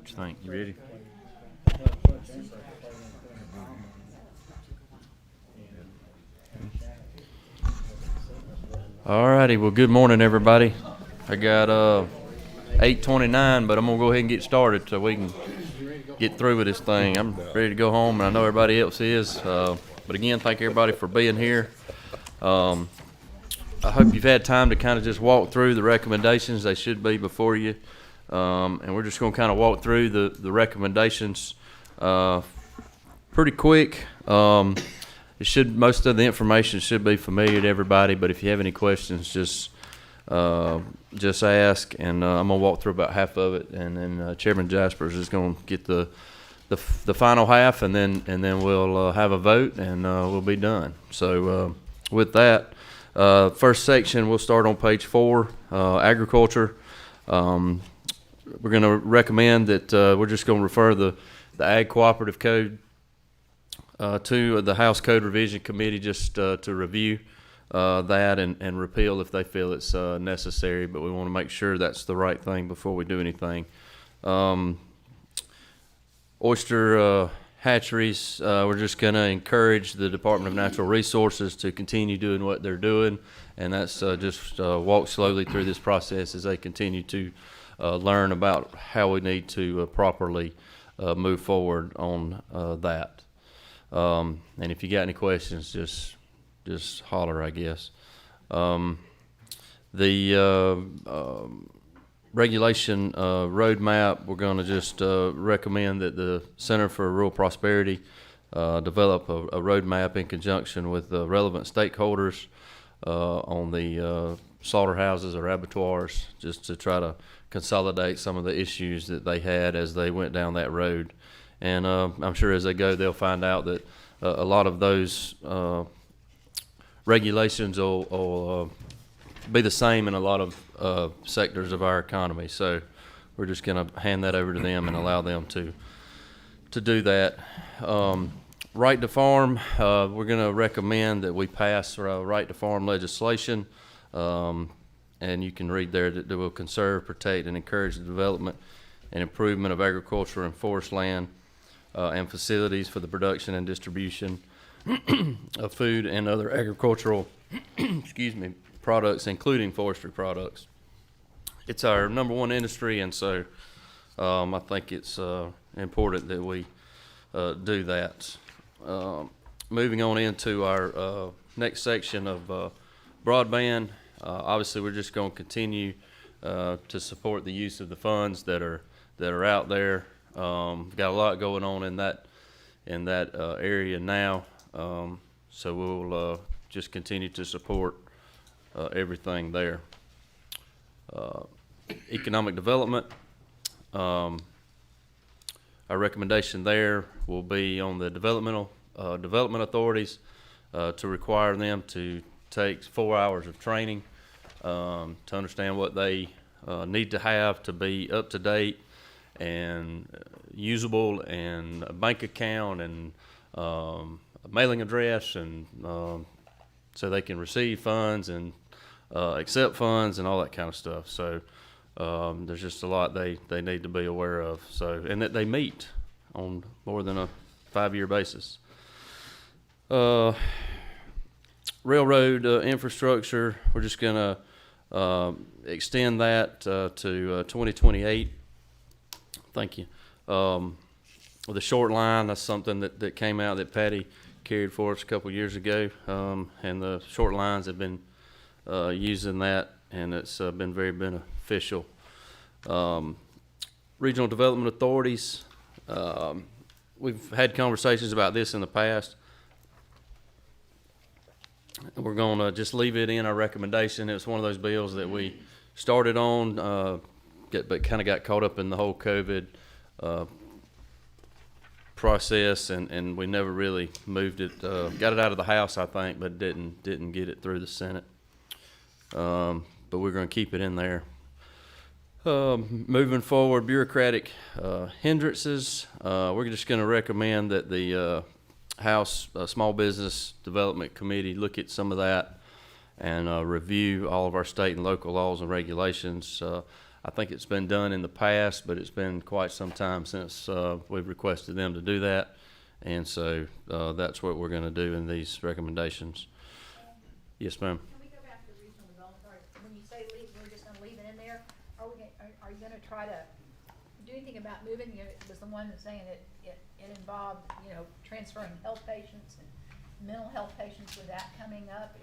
What you think? You ready? All righty. Well, good morning, everybody. I got 8:29, but I'm gonna go ahead and get started so we can get through with this thing. I'm ready to go home, and I know everybody else is. But again, thank everybody for being here. I hope you've had time to kind of just walk through the recommendations. They should be before you. And we're just going to kind of walk through the recommendations pretty quick. Most of the information should be familiar to everybody, but if you have any questions, just ask, and I'm going to walk through about half of it, and then Chairman Jaspers is going to get the final half, and then we'll have a vote, and we'll be done. So with that, first section, we'll start on page 4, agriculture. We're going to recommend that we're just going to refer the Ag Cooperative Code to the House Code Revision Committee just to review that and repeal if they feel it's necessary, but we want to make sure that's the right thing before we do anything. Oyster hatcheries, we're just going to encourage the Department of Natural Resources to continue doing what they're doing, and that's just walk slowly through this process as they continue to learn about how we need to properly move forward on that. And if you got any questions, just holler, I guess. The regulation roadmap, we're going to just recommend that the Center for Rural Prosperity develop a roadmap in conjunction with relevant stakeholders on the slaughterhouses or abattoirs, just to try to consolidate some of the issues that they had as they went down that road. And I'm sure as they go, they'll find out that a lot of those regulations will be the same in a lot of sectors of our economy. So we're just going to hand that over to them and allow them to do that. Right to farm, we're going to recommend that we pass right to farm legislation. And you can read there that will conserve, protect, and encourage the development and improvement of agriculture and forest land and facilities for the production and distribution of food and other agricultural products, including forestry products. It's our number one industry, and so I think it's important that we do that. Moving on into our next section of broadband. Obviously, we're just going to continue to support the use of the funds that are out there. We've got a lot going on in that area now, so we'll just continue to support everything there. Economic development. Our recommendation there will be on the development authorities to require them to take 4 hours of training to understand what they need to have to be up to date and usable, and a bank account and a mailing address, and so they can receive funds and accept funds and all that kind of stuff. So there's just a lot they need to be aware of. So, and that they meet on more than a 5-year basis. Railroad infrastructure, we're just going to extend that to 2028. Thank you. The short line, that's something that came out that Patty carried for us a couple years ago, and the short lines have been using that, and it's been very beneficial. Regional development authorities, we've had conversations about this in the past. We're going to just leave it in our recommendation. It's one of those bills that we started on, but kind of got caught up in the whole COVID process, and we never really moved it. Got it out of the House, I think, but didn't get it through the Senate. But we're going to keep it in there. Moving forward, bureaucratic hindrances. We're just going to recommend that the House Small Business Development Committee look at some of that and review all of our state and local laws and regulations. I think it's been done in the past, but it's been quite some time since we've requested them to do that. And so that's what we're going to do in these recommendations. Yes, ma'am. Can we go back to the regional development authority? When you say leave, we're just gonna leave it in there? Are you gonna try to do anything about moving? You know, it was the one that's saying it involved, you know, transferring health patients and mental health patients. With that coming up,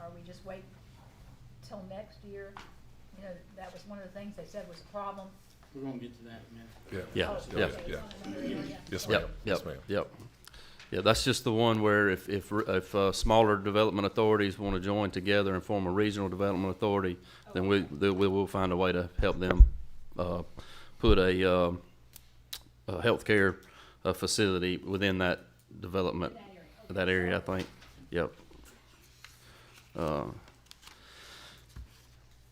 are we just wait till next year? You know, that was one of the things they said was a problem. We're gonna get to that in a minute. Yeah, Oh, yeah. okay, it's on another area. Yes, ma'am. Yep, Yes, yep, ma'am. yep. Yeah, that's just the one where if smaller development authorities want to join together and form a regional development authority, then we will find a way to help them put a healthcare facility within that development, that area, I think. Yep.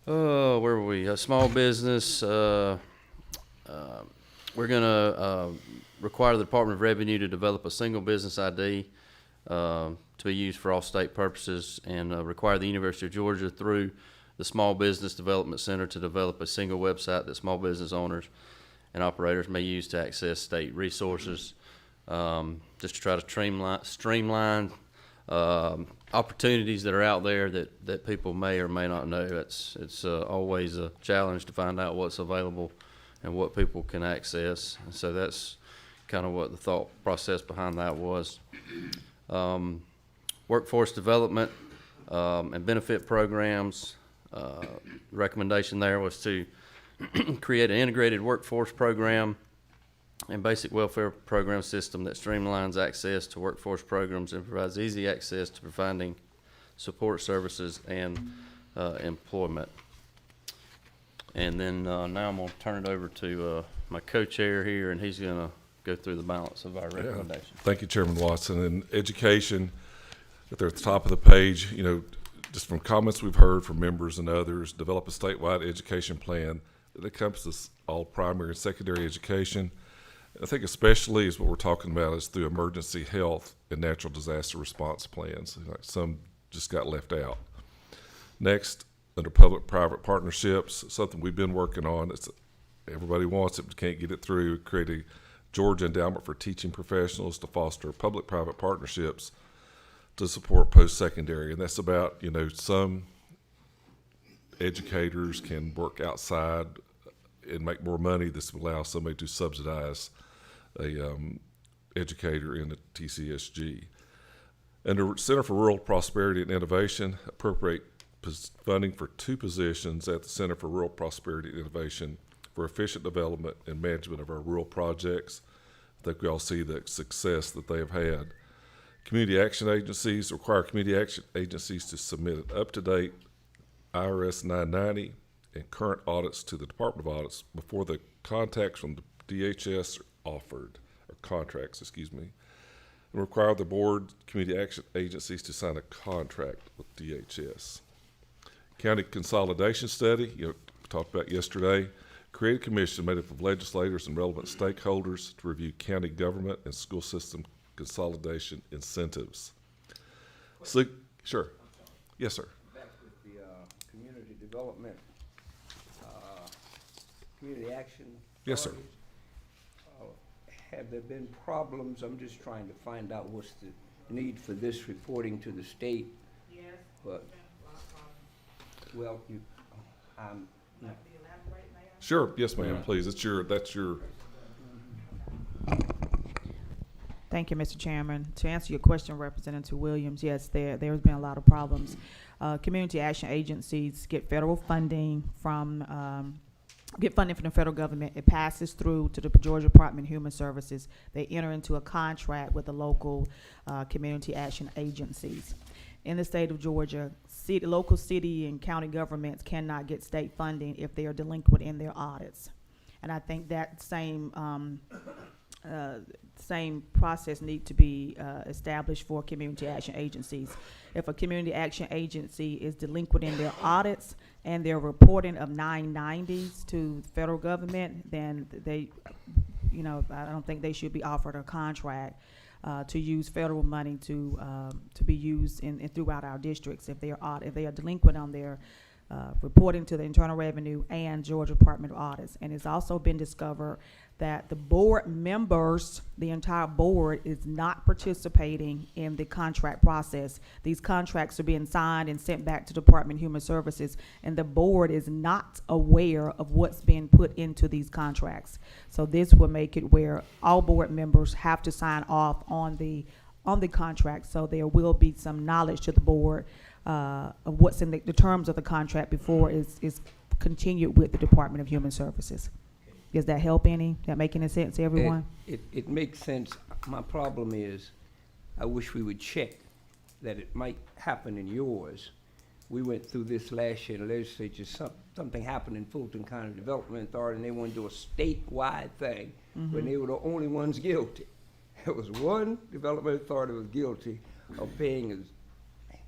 Where were we? Small business. We're gonna require the Department of Revenue to develop a single business ID to be used for all state purposes, and require the University of Georgia through the Small Business Development Center to develop a single website that small business owners and operators may use to access state resources, just to try to streamline opportunities that are out there that people may or may not know. It's always a challenge to find out what's available and what people can access. And so that's kind of what the thought process behind that was. Workforce development and benefit programs. Recommendation there was to create an integrated workforce program and basic welfare program system that streamlines access to workforce programs and provides easy access to providing support services and employment. And then now I'm going to turn it over to my co-chair here, and he's going to go through the balance of our recommendations. Thank you, Chairman Watson. And education, if they're at the top of the page, you know, just from comments we've heard from members and others, develop a statewide education plan that encompasses all primary and secondary education. I think especially is what we're talking about is through emergency health and natural disaster response plans. Like some just got left out. Next, under public-private partnerships, something we've been working on. Everybody wants it, but can't get it through. Create a Georgia Endowment for Teaching Professionals to foster public-private partnerships to support post-secondary. And that's about, you know, some educators can work outside and make more money. This will allow somebody to subsidize a educator in the TCSG. Under Center for Rural Prosperity and Innovation, appropriate funding for 2 positions at the Center for Rural Prosperity and Innovation for efficient development and management of our rural projects. I think we all see the success that they have had. Community action agencies require community action agencies to submit an up-to-date IRS 990 and current audits to the Department of Audits before the contacts from the DHS are offered, or contracts, excuse me, and require the board community action agencies to sign a contract with DHS. County consolidation study, you know, we talked about yesterday. Create a commission made up of legislators and relevant stakeholders to review county government and school system consolidation incentives. So, sure. Yes, sir. Back with the community development, community action. Yes, sir. Have there been problems? I'm just trying to find out what's the need for this reporting to the state. Yes. But, well, Sure. Yes, ma'am. Please. That's your. Thank you, Mr. Chairman. To answer your question, Representative Williams, yes, there's been a lot of problems. Community action agencies get federal funding from the federal government. It passes through to the Georgia Department of Human Services. They enter into a contract with the local community action agencies. In the state of Georgia, local city and county governments cannot get state funding if they are delinquent in their audits. And I think that same process need to be established for community action agencies. If a community action agency is delinquent in their audits and their reporting of 990s to the federal government, then they, you know, I don't think they should be offered a contract to use federal money to be used in throughout our districts if they are delinquent on their reporting to the Internal Revenue and Georgia Department of Audits. And it's also been discovered that the board members, the entire board, is not participating in the contract process. These contracts are being signed and sent back to Department of Human Services, and the board is not aware of what's being put into these contracts. So this will make it where all board members have to sign off on the contract, so there will be some knowledge to the board of what's in the terms of the contract before is continued with the Department of Human Services. Does that help any? That make any sense to everyone? It makes sense. My problem is, I wish we would check that it might happen in yours. We went through this last year in the legislature, something happened in Fulton County Development Authority, and they wanted to do a statewide thing, when they were the only ones guilty. There was one development authority was guilty of paying,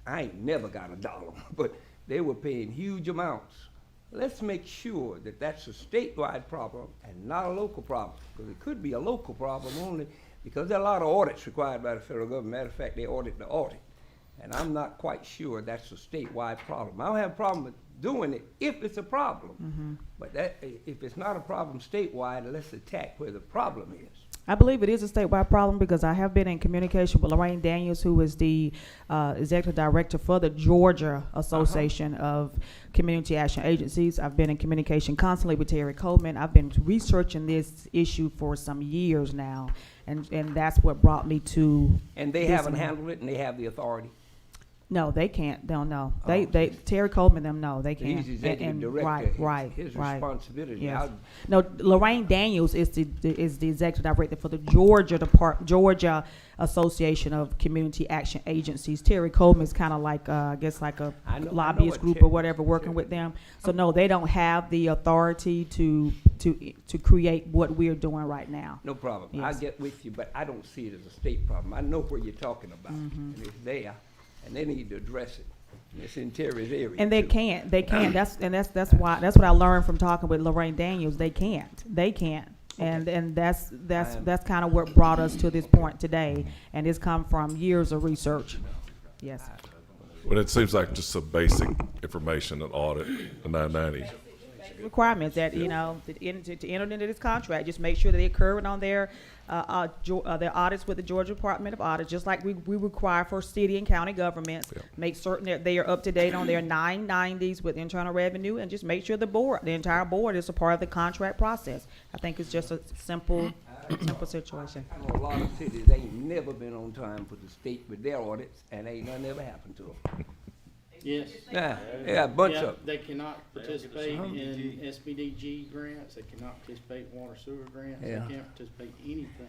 I ain't never got $1, but they were paying huge amounts. Let's make sure that that's a statewide problem and not a local problem, because it could be a local problem only because there are a lot of audits required by the federal government. Matter of fact, they audit the audit. And I'm not quite sure that's a statewide problem. I don't have a problem with doing it if it's a problem. But that, if it's not a problem statewide, let's attack where the problem is. I believe it is a statewide problem because I have been in communication with Lorraine Daniels, who is the executive director for the Georgia Association of Community Action Agencies. I've been in communication constantly with Terry Coleman. I've been researching this issue for some years now, and that's what brought me to. And they haven't handled it, and they have the authority. No, they can't. Don't know. Oh. They Terry Coleman them know they can't. He's executive director. His responsibility. Yes. No, Lorraine Daniels is the executive director for the Georgia Association of Community Action Agencies. Terry Coleman is kind of like I guess like a lobbyist group or whatever working with them. So no, they don't have the authority to create what we're doing right now. No problem. Yes. I'll get with you, but I don't see it as a state problem. I know where you're talking about, and it's there, and they need to address it. And it's in Terry's area. And they too. can't. They can't. That's what I learned from talking with Lorraine Daniels. They can't. And that's kind of what brought us to this point today. And it's come from years of research. Yes. But it seems like just some basic information, an audit, a 990. Requirements that to enter into this contract, just make sure that they're current on their audits with the Georgia Department of Audits, just like we require for city and county governments. Yeah. Make certain that they are up to date on their 990s with Internal Revenue, and just make sure the entire board is a part of the contract process. I think it's just a simple situation. I know a lot of cities ain't never been on time for the state with their audits, and ain't nothing ever happened to them. Yes. Yeah, a bunch Yeah, of. they cannot participate in SBDG grants, they cannot participate in water sewer grants, they Yeah. can't participate in anything.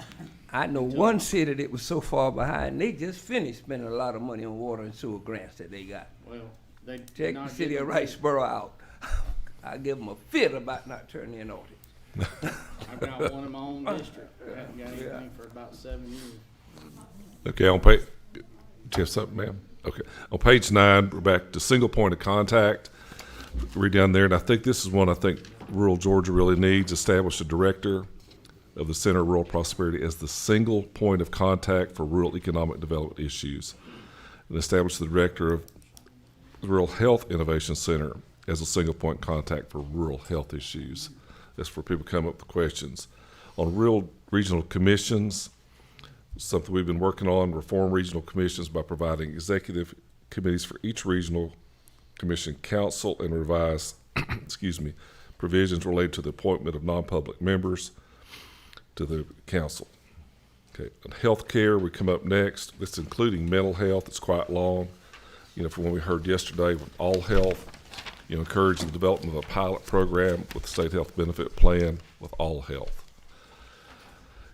I know one city that was so far behind, they just finished spending a lot of money on water and sewer grants that they got. Well, they Check did the not city get of the- Riceboro out. I give them a fit about not turning in audits. I've got one in my own district, I haven't got anything for about 7 years. Okay, on page, do you have something, ma'am? Okay, on page 9, we're back to single point of contact. Read down there, and I think this is one I think rural Georgia really needs. Establish a director of the Center of Rural Prosperity as the single point of contact for rural economic development issues. And establish the director of the Rural Health Innovation Center as a single point contact for rural health issues. That's where people come up with questions. On rural regional commissions, something we've been working on, reform regional commissions by providing executive committees for each regional commission council and revise, provisions related to the appointment of non-public members to the council. Okay, and healthcare, we come up next. This including mental health. It's quite long. From what we heard yesterday with All Health, encourage the development of a pilot program with the state health benefit plan with All Health.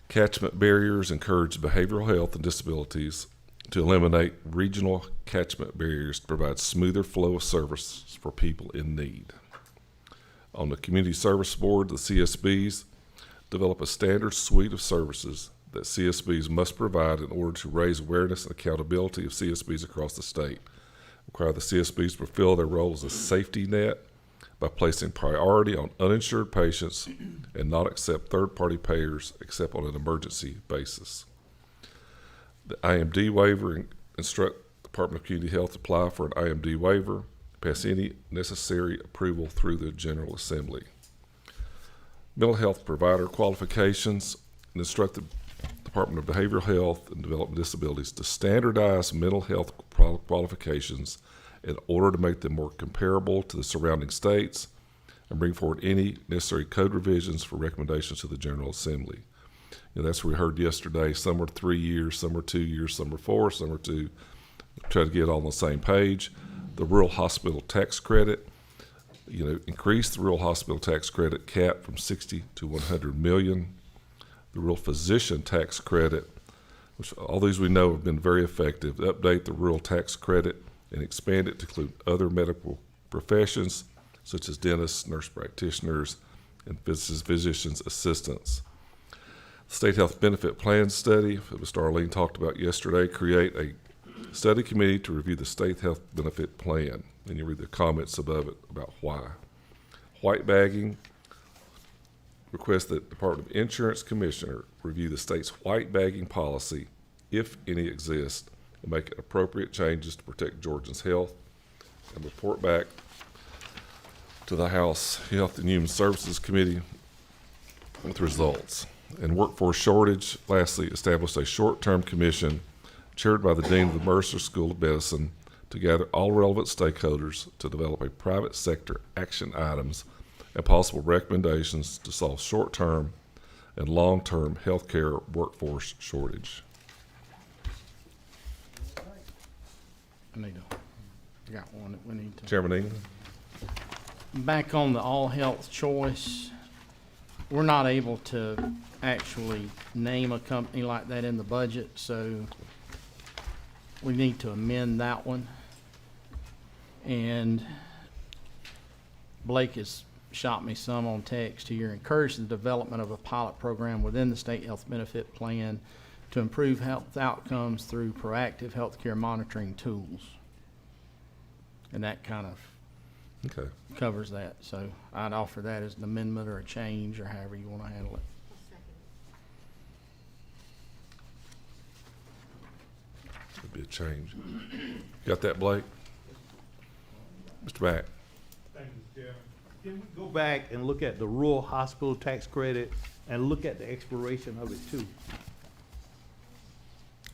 Catchment barriers, encourage behavioral health and disabilities to eliminate regional catchment barriers to provide smoother flow of service for people in need. On the Community Service Board, the CSBs develop a standard suite of services that CSBs must provide in order to raise awareness and accountability of CSBs across the state. Require the CSBs to fulfill their role as a safety net by placing priority on uninsured patients and not accept third-party payers except on an emergency basis. The IMD waiver, instruct the Department of Community Health to apply for an IMD waiver. pass any necessary approval through the General Assembly. Mental health provider qualifications, and instruct the Department of Behavioral Health and Development Disabilities to standardize mental health qualifications in order to make them more comparable to the surrounding states, and bring forward any necessary code revisions for recommendations to the General Assembly. You know, that's what we heard yesterday. Some were 3 years, some were 2 years, some were 4, some were 2. Try to get all on the same page. The rural hospital tax credit, you know, increase the rural hospital tax credit cap from 60 to 100 million. The rural physician tax credit, which all these we know have been very effective. Update the rural tax credit and expand it to include other medical professions such as dentists, nurse practitioners, and physician's assistants. State Health Benefit Plan Study, that Mr. Arlene talked about yesterday, create a study committee to review the state health benefit plan. And you read the comments above it about why. White bagging, request that the Department of Insurance Commissioner review the state's white bagging policy, if any exists, and make appropriate changes to protect Georgians' health, and report back to the House Health and Human Services Committee with results. And workforce shortage, lastly, establish a short-term commission chaired by the Dean of the Mercer School of Medicine to gather all relevant stakeholders to develop a private sector action items and possible recommendations to solve short-term and long-term healthcare workforce shortage. I got one that we need to. Chairman England? Back on the all health choice, we're not able to actually name a company like that in the budget, so we need to amend that one. And Blake has shot me some on text here. Encourage the development of a pilot program within the state health benefit plan to improve health outcomes through proactive healthcare monitoring tools. And that kind of Okay. covers that. So I'd offer that as an amendment or a change or however you want to handle it. It'd be a change. Got that, Blake? Mr. Mack? Thank you, Chairman. Can we go back and look at the rural hospital tax credit and look at the expiration of it too?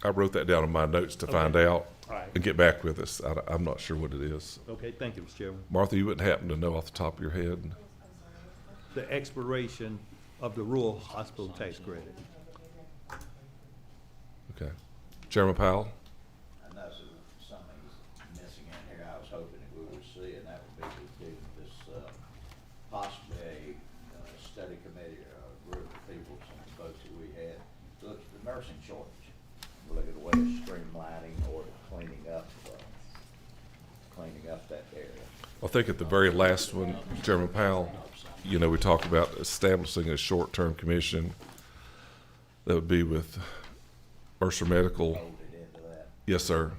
I wrote that down in my notes to find out All right. and get back with us. I'm not sure what it is. Okay, thank you, Mr. Chairman. Martha, you wouldn't happen to know off the top of your head? The expiration of the rural hospital tax credit. Okay. Chairman Powell? And that's something missing in here I was hoping that we would see, and that would be to do this, possibly a study committee or a group of people, some folks that we had, to look at the nursing shortage. We'll look at a way of streamlining or cleaning up that area. I think at the very last one, Chairman Powell, you know, we talked about establishing a short-term commission that would be with Mercer Medical. Folded into that. Yes, sir.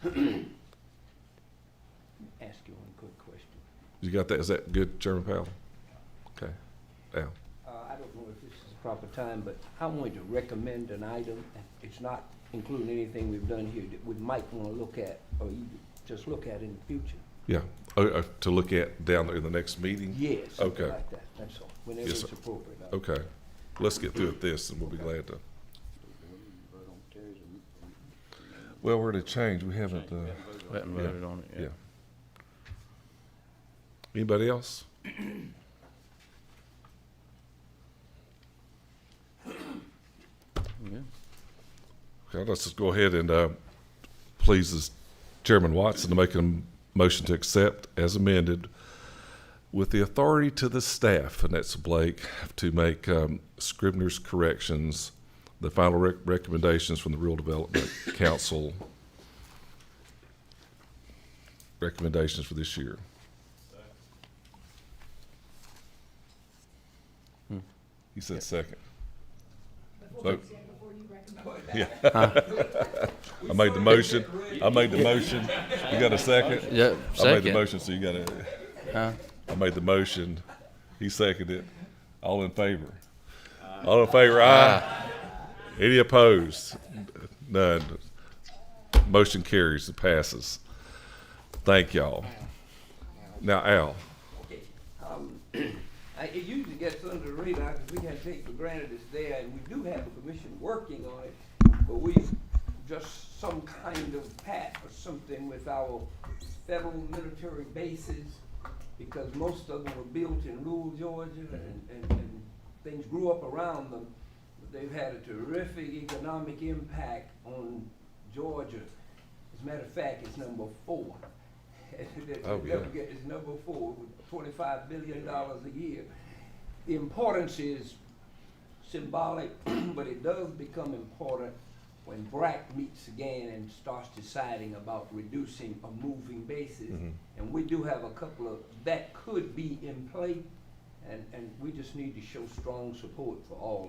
Ask you one quick question. You got that? Is that good, Chairman Powell? Okay. Now, I don't know if this is the proper time, but I'm going to recommend an item. It's not including anything we've done here that we might want to look at, or you just look at in the future. yeah, to look at down there in the next meeting? Yes, something Okay. like that, that's all, whenever Yes, it's sir. appropriate. Okay. Let's get through with this and we'll be glad to. Well, we're to change. We haven't, We haven't Yeah. voted on it yeah. yet. Anybody else? Yeah. Okay, let's just go ahead and please as Chairman Watson to make a motion to accept as amended with the authority to the staff, and that's Blake, to make Scribner's corrections, the final recommendations from the Rural Development Council, recommendations for this year. He said second. Vote. Yeah. I made the motion. You got a second? Yeah, I made the second. motion, so you got to. Huh? I made the motion. He seconded it. All in favor? All in favor, aye. Any opposed? None. Motion carries and passes. Thank y'all. Now, Al. Okay, it usually gets under the radar because we can't take for granted it's there, and we do have a commission working on it, but we just some kind of pact or something with our federal military bases, because most of them were built in rural Georgia and things grew up around them. But they've had a terrific economic impact on Georgia. As a matter of fact, it's number 4. Oh, yeah. It's number 4 with $25 billion a year. The importance is symbolic, but it does become important when BRAC meets again and starts deciding about reducing or moving bases. And we do have a couple of, that could be in play, and we just need to show strong support for all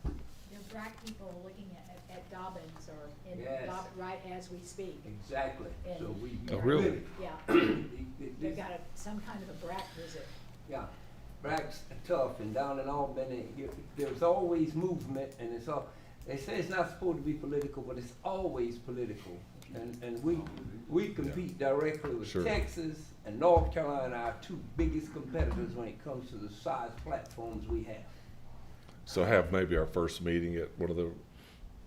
of them. The BRAC people are looking at Dobbins or in Yes. Dobbins right as we speak. Exactly, so And- we. Oh, really? Yeah, They've they've got some kind of a BRAC visit. Yeah, BRAC's tough, and down in Albany, there's always movement, and it's all, they say it's not supposed to be political, but it's always political. And we compete directly with Sure. Texas and North Carolina, our 2 biggest competitors when it comes to the size platforms we have. So have maybe our first meeting at one of the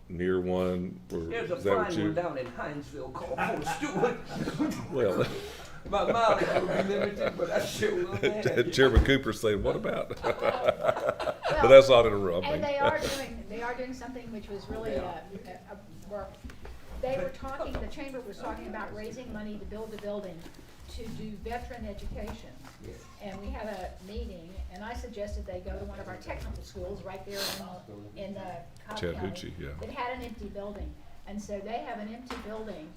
near one. Or There's a is that what fine you? one down in Hinesville called Fort Stewart. Well, My mileage will be limited, but I sure will manage. Chairman Cooper saying, "What about?" Well, But that's not in a row. And they are doing something which was really, they were talking, the chamber was talking about raising money to build a building to do veteran education. Yes. And we had a meeting, and I suggested they go to one of our technical schools right there in Cobb County. Chattahoochee, yeah. That had an empty building. And so they have an empty building,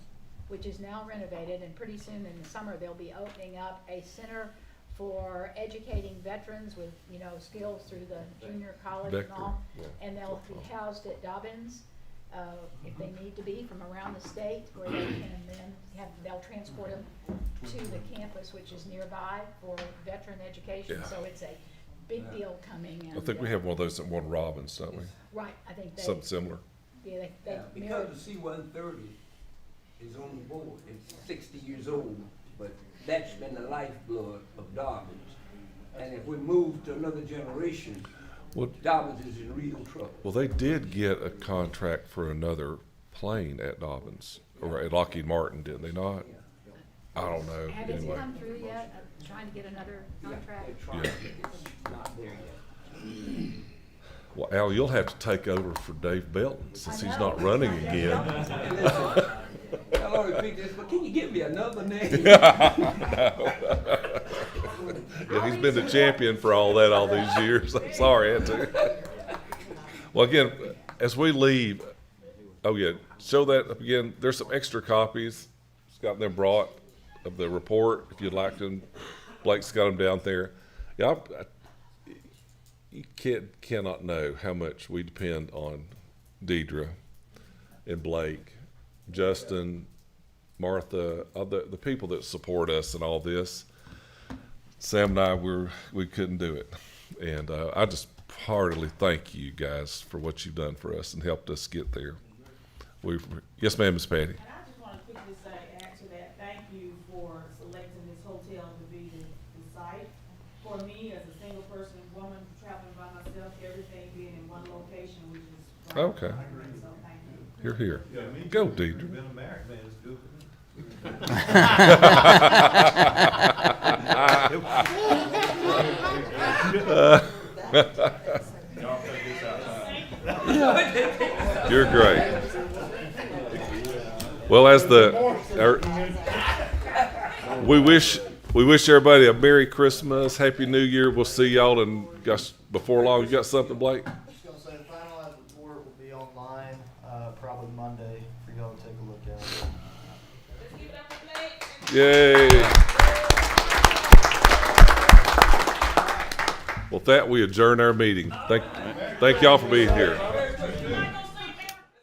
which is now renovated, and pretty soon in the summer, they'll be opening up a center for educating veterans with, you know, skills through the junior college and Vector, all. yeah. And they'll be housed at Dobbins, if they need to be, from around the state, where they can then they'll transport them to the campus, which is nearby for veteran education. Yeah. So it's a big deal coming. I think we have one of those at Warner Robins, don't we? Right, I think they, Something similar. yeah, they Yeah, mirrored. because the C-130 is on the board, it's 60 years old, but that's been the lifeblood of Dobbins. And if we move to another generation, Well, Dobbins is in real trouble. well, they did get a contract for another plane at Dobbins or at Lockheed Martin, didn't they not? I don't know. Have it Anyway, come through yet, trying to get another contract? They're trying, it's not there yet. well, Al, you'll have to take over for Dave Belton since he's not running again. I don't repeat this, but can you give me another name? Yeah, he's been the champion for all that all these years. I'm sorry, I had to. Well, again, as we leave, oh yeah, show that up again. There's some extra copies. It's got them brought of the report if you'd like them. Blake's got them down there. Yeah, you cannot know how much we depend on Deidre and Blake, Justin, Martha, the people that support us in all this. Sam and I, we couldn't do it. And I just heartily thank you guys for what you've done for us and helped us get there. Yes, ma'am, Ms. Patty. And I just want to quickly say, add to that, thank you for selecting this hotel to be the site. For me, as a single person, woman traveling by myself, everything being in one location, which is. right. Okay. So thank you. You're here. Yeah, me Go, too. Deidre. Being a married man is good for me. You're great. Well, as we wish everybody a Merry Christmas, Happy New Year. We'll see y'all, and gosh, before long, you got something, Blake? Just gonna say, the finalized report will be online, probably Monday for y'all to take a look at. Let's give it up for Blake. Yay! Well, with that, we adjourn our meeting. Thank y'all for being here.